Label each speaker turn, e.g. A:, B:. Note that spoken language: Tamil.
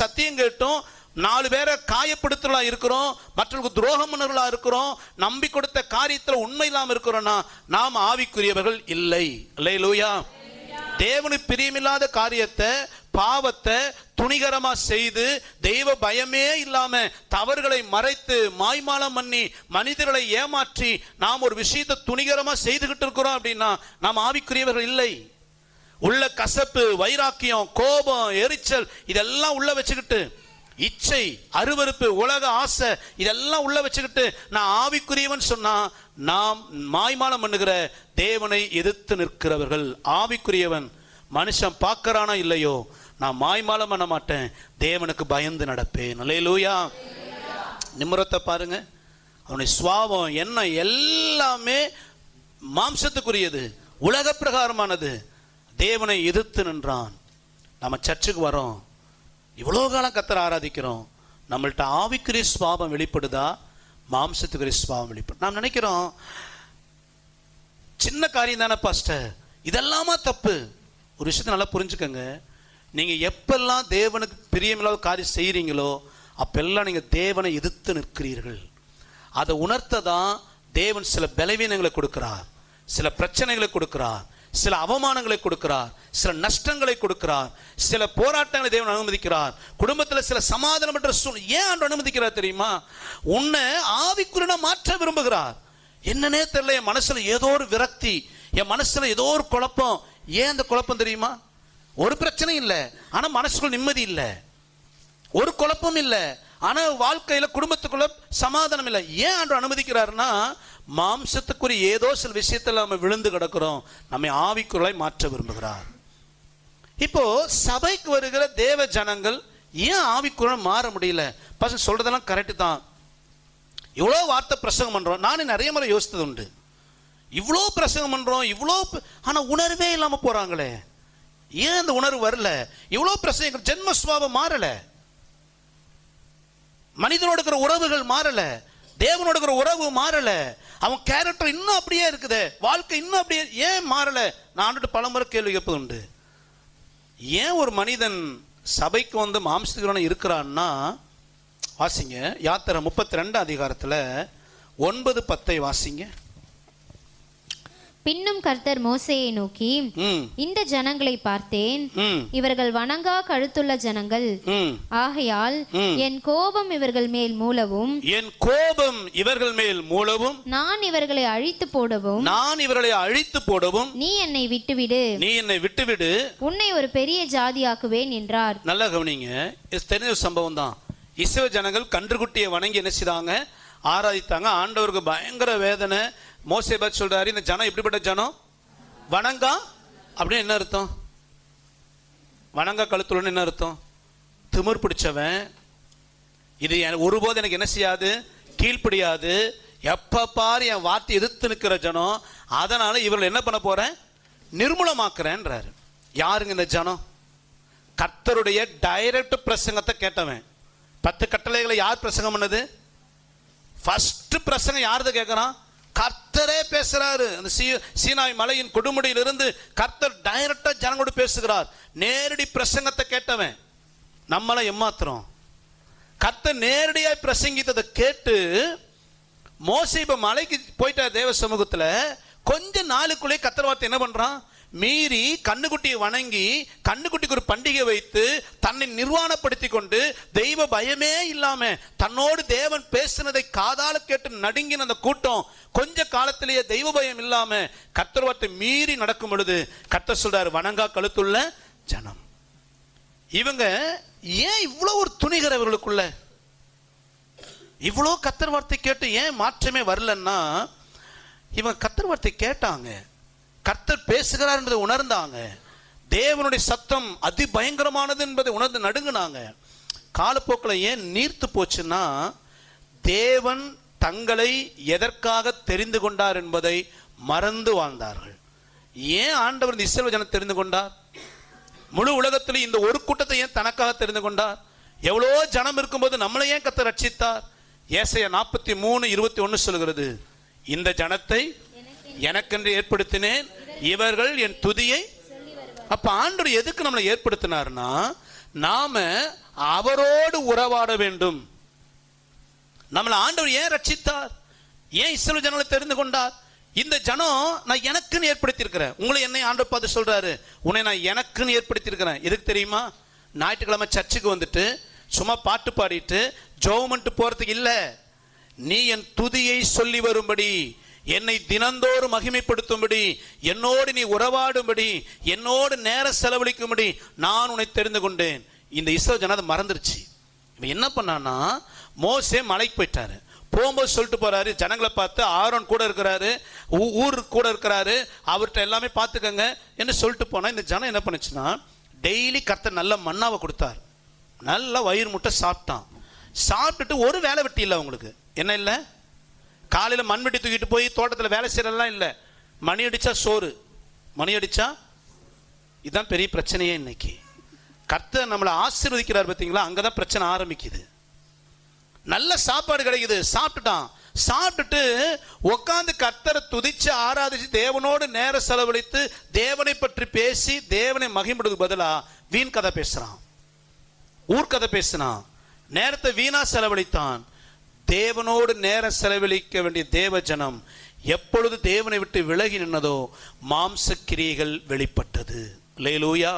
A: சத்தியம் கேட்டும் 4 பேரை காயப்படுத்தலா இருக்கிறோம், மற்றவர்களுக்கு துரோகம் பண்ணவர்களா இருக்கிறோம், நம்பி கொடுத்த காரியத்தில் உண்மை இல்லாமல் இருக்கிறோம்னா நாம் ஆவிக்குரியவர்கள் இல்லை. அல்லேலூயா. தேவனுக்கு பிரியமில்லாத காரியத்தை, பாவத்தை துணிகரமா செய்து தெய்வ பயமே இல்லாம தவறுகளை மறைத்து மாய்மாலம் பண்ணி மனிதர்களை ஏமாற்றி நாம் ஒரு விஷயத்தை துணிகரமா செய்துகிட்டு இருக்கிறோம் அப்படின்னா நாம் ஆவிக்குரியவர்கள் இல்லை. உள்ள கசப்பு, வைராக்கியம், கோபம், எரிச்சல் இதெல்லாம் உள்ள வச்சுக்கிட்டு, இச்சை, அருவருப்பு, உலக ஆசை இதெல்லாம் உள்ள வச்சுக்கிட்டு நான் ஆவிக்குரியவன் சொன்னா நாம் மாய்மாலம் பண்ணுகிற தேவனை எதிர்த்து நிற்கிறவர்கள். ஆவிக்குரியவன் மனுஷன் பார்க்கறானா இல்லையோ, நான் மாய்மாலம் பண்ண மாட்டேன், தேவனுக்கு பயந்து நடப்பேன். அல்லேலூயா. நிமிரத்தை பாருங்க, அவனுடைய சுவாபம் என்ன எல்லாமே மாம்சத்துக்குரியது, உலக பிரகாரமானது. தேவனை எதிர்த்து நின்றான். நம்ம சர்ச்சுக்கு வரோம், இவ்வளோ காலம் கர்த்தரை ஆராதிக்கிறோம், நம்மள்ட்ட ஆவிக்குரிய சுவாபம் வெளிப்படுதா, மாம்சத்துக்குரிய சுவாபம் வெளிப்படும்? நாம் நினைக்கிறோம் சின்ன காரியம் தானே பாஸ்டர், இதெல்லாமா தப்பு. ஒரு விஷயத்தை நல்லா புரிஞ்சுக்கங்க, நீங்கள் எப்பெல்லாம் தேவனுக்கு பிரியமில்லாத காரியம் செய்கிறீங்களோ அப்பெல்லாம் நீங்கள் தேவனை எதிர்த்து நிற்கிறீர்கள். அதை உணர்த்ததான் தேவன் சில பலவீனங்களை கொடுக்கிறார், சில பிரச்சனைகளை கொடுக்கிறார், சில அவமானங்களை கொடுக்கிறார், சில நஷ்டங்களை கொடுக்கிறார், சில போராட்டங்களை தேவன் அனுமதிக்கிறார், குடும்பத்தில் சில சமாதானமற்ற சூழ்நிலை ஏன் ஆண்டு அனுமதிக்கிறார் தெரியுமா? உன்னை ஆவிக்குரியனா மாற்ற விரும்புகிறார். என்னன்னே தெரியல, என் மனசுல ஏதோ ஒரு விரக்தி, என் மனசுல ஏதோ ஒரு குழப்பம். ஏன் அந்த குழப்பம் தெரியுமா? ஒரு பிரச்சனை இல்லை, ஆனா மனசுக்குள்ள நிம்மதி இல்லை. ஒரு குழப்பம் இல்லை, ஆனா வாழ்க்கையில குடும்பத்துக்குள்ள சமாதானம் இல்லை. ஏன் ஆண்டு அனுமதிக்கிறாருன்னா மாம்சத்துக்குரிய ஏதோ சில விஷயத்தில் நம்ம விழுந்து கிடக்கிறோம், நம்மை ஆவிக்குள்ளாய் மாற்ற விரும்புகிறார். இப்போ சபைக்கு வருகிற தேவ ஜனங்கள் ஏன் ஆவிக்குள்ள மாற முடியல? பசங்க சொல்றதெல்லாம் கரெக்டு தான். இவ்வளோ வார்த்தை பிரசங்கம் பண்றோம், நானும் நிறைய முறை யோசித்தது உண்டு. இவ்வளோ பிரசங்கம் பண்றோம், இவ்வளோ, ஆனா உணர்வே இல்லாம போறாங்களே. ஏன் அந்த உணர்வு வரல? இவ்வளோ பிரசங்கம், ஜென்ம சுபாவம் மாறல, மனிதனோடு இருக்கிற உறவுகள் மாறல, தேவனோடு இருக்கிற உறவு மாறல, அவன் கேரக்டர் இன்னும் அப்படியே இருக்குது, வாழ்க்கை இன்னும் அப்படியே. ஏன் மாறல? நான் பலமுறை கேள்வி கேட்பது உண்டு. ஏன் ஒரு மனிதன் சபைக்கு வந்து மாம்சத்துக்கு இருக்கிறான்னா, வாசிங்க யாத்திரை 32 அதிகாரத்தில் 9-10 வாசிங்க.
B: பின்னும் கர்த்தர் மோசேயை நோக்கி, இந்த ஜனங்களை பார்த்தேன், இவர்கள் வணங்கா கழுத்துள்ள ஜனங்கள், ஆகையால் என் கோபம் இவர்கள் மேல் மூளவும்,
A: என் கோபம் இவர்கள் மேல் மூளவும்,
B: நான் இவர்களை அழித்து போடவும் நீ என்னை விட்டுவிடு, உன்னை ஒரு பெரிய ஜாதியாக்குவேன் என்றார்.
A: நல்லா கவனிங்க, தெரிஞ்ச சம்பவம் தான். இஸ்ரவேல் ஜனங்கள் கன்றுக்குட்டியை வணங்கி என்ன செய்தாங்க? ஆராதித்தாங்க. ஆண்டவருக்கு பயங்கர வேதனை. மோசே பார்த்து சொல்றாரு, இந்த ஜனம் எப்படிப்பட்ட ஜனம்? வணங்கா அப்படின்னு என்ன அர்த்தம்? வணங்கா கழுத்துலன்னு என்ன அர்த்தம்? திமிர் பிடிச்சவன், இது ஒருபோது எனக்கு என்ன செய்யாது, கீழ்ப்படியாது, எப்ப பாரு என் வார்த்தை எதிர்த்து நிற்கிற ஜனம், அதனால இவர்கள் என்ன பண்ண போறேன்? நிர்மூலமாக்குறேன்றாரு. யாருங்க இந்த ஜனம்? கர்த்தருடைய டைரக்ட் பிரசங்கத்தை கேட்டவன். 10 கட்டளைகளை யார் பிரசங்கம் பண்ணது? ஃபர்ஸ்ட் பிரசங்கம் யாரது கேட்கிறான்? கர்த்தரே பேசுறாரு. அந்த சீனாய் மலையின் கொடுமுடியிலிருந்து கர்த்தர் டைரக்டா ஜனங்களோடு பேசுகிறார். நேரடி பிரசங்கத்தை கேட்டவன். நம்மள ஏமாத்துறோம். கர்த்தர் நேரடியாய் பிரசங்கித்ததை கேட்டு மோசே இப்ப மலைக்கு போயிட்ட தேவ சமூகத்துல கொஞ்ச நாளுக்குள்ளே கர்த்தர் வார்த்தை என்ன பண்றான்? மீறி கண்ணுக்குட்டியை வணங்கி கண்ணுக்குட்டிக்கு ஒரு பண்டிகை வைத்து தன்னை நிர்வாணப்படுத்தி கொண்டு தெய்வ பயமே இல்லாம தன்னோடு தேவன் பேசினதை காதால கேட்டு நடுங்கின அந்த கூட்டம் கொஞ்ச காலத்திலேயே தெய்வ பயம் இல்லாம கர்த்தர் வார்த்தை மீறி நடக்கும் பொழுது கர்த்தர் சொல்றாரு, வணங்கா கழுத்துள்ள ஜனம். இவங்க ஏன் இவ்வளவு ஒரு துணிகிறவர்களுக்குள்ள இவ்வளோ கர்த்தர் வார்த்தை கேட்டு ஏன் மாற்றமே வரலன்னா, இவங்க கர்த்தர் வார்த்தை கேட்டாங்க, கர்த்தர் பேசுகிறார் என்பதை உணர்ந்தாங்க, தேவனுடைய சத்தம் அதி பயங்கரமானது என்பதை உணர்ந்து நடுங்கினாங்க. காலப்போக்கில் ஏன் நீர்த்து போச்சுன்னா, தேவன் தங்களை எதற்காக தெரிந்து கொண்டார் என்பதை மறந்து வாழ்ந்தார்கள். ஏன் ஆண்டவர் இந்த இஸ்ரவேல் ஜனத்தை தெரிந்து கொண்டார்? முழு உலகத்தில் இந்த ஒரு கூட்டத்தை ஏன் தனக்காக தெரிந்து கொண்டார்? எவ்வளோ ஜனம் இருக்கும்போது நம்மளை ஏன் கர்த்தர் ரட்சித்தார்? ஏசாயா 43:21 சொல்கிறது, இந்த ஜனத்தை எனக்கென்று ஏற்படுத்தினேன், இவர்கள் என் துதியை. அப்ப ஆண்டவர் எதுக்கு நம்மளை ஏற்படுத்தினார்னா, நாம அவரோடு உறவாட வேண்டும். நம்மளை ஆண்டவர் ஏன் ரட்சித்தார்? ஏன் இஸ்ரவேல் ஜனங்களை தெரிந்து கொண்டார்? இந்த ஜனம் நான் எனக்குன்னு ஏற்படுத்தி இருக்கிறேன். உங்களை என்னை ஆண்டவர் பார்த்து சொல்றாரு, உன்னை நான் எனக்குன்னு ஏற்படுத்தி இருக்கிறேன். எதுக்கு தெரியுமா? ஞாயிற்றுக்கிழமை சர்ச்சுக்கு வந்துட்டு சும்மா பாட்டு பாடிட்டு ஜெபம் போறதுக்கு இல்ல. நீ என் துதியை சொல்லி வரும்படி, என்னை தினந்தோறும் மகிமைப்படுத்தும்படி, என்னோடு நீ உறவாடும்படி, என்னோடு நேரம் செலவழிக்கும்படி நான் உன்னை தெரிந்து கொண்டேன். இந்த இஸ்ரவேல் ஜனம் அதை மறந்துருச்சு. இவன் என்ன பண்ணான்னா, மோசே மலைக்கு போயிட்டாரு. போகும்போது சொல்லிட்டு போறாரு ஜனங்களை பார்த்து, ஆரோன் கூட இருக்கிறாரு, ஊர் கூட இருக்கிறாரு, அவர்கிட்ட எல்லாமே பார்த்துக்கங்க என்று சொல்லிட்டு போனா, இந்த ஜனம் என்ன பண்ணுச்சுன்னா, டெய்லி கர்த்தர் நல்ல மன்னாவை கொடுத்தார். நல்ல வயிறு முட்டை சாப்பிட்டான். சாப்பிட்டுட்டு ஒரு வேலை வெட்டி இல்லை அவங்களுக்கு. என்ன இல்லை? காலையில் மண்வெட்டி தூக்கிட்டு போய் தோட்டத்தில் வேலை செய்யறதெல்லாம் இல்லை. மணி அடிச்சா சோறு, மணி அடிச்சா. இதுதான் பெரிய பிரச்சனையே இன்னைக்கு. கர்த்தர் நம்மளை ஆசீர்வதிக்கிறார் பார்த்தீங்களா, அங்கதான் பிரச்சனை ஆரம்பிக்குது. நல்ல சாப்பாடு கிடைக்குது, சாப்பிட்டுட்டான். சாப்பிட்டுட்டு உட்காந்து கர்த்தரை துதிச்சு ஆராதிச்சு தேவனோடு நேரம் செலவழித்து தேவனை பற்றி பேசி தேவனை மகிமைப்படுறதுக்கு பதிலா வீண் கதை பேசுறான், ஊர்க்கதை பேசினான், நேரத்தை வீணா செலவழித்தான். தேவனோடு நேரம் செலவழிக்க வேண்டிய தேவ ஜனம் எப்பொழுது தேவனை விட்டு விலகி நின்னதோ மாம்ச கிரியைகள் வெளிப்பட்டது. அல்லேலூயா.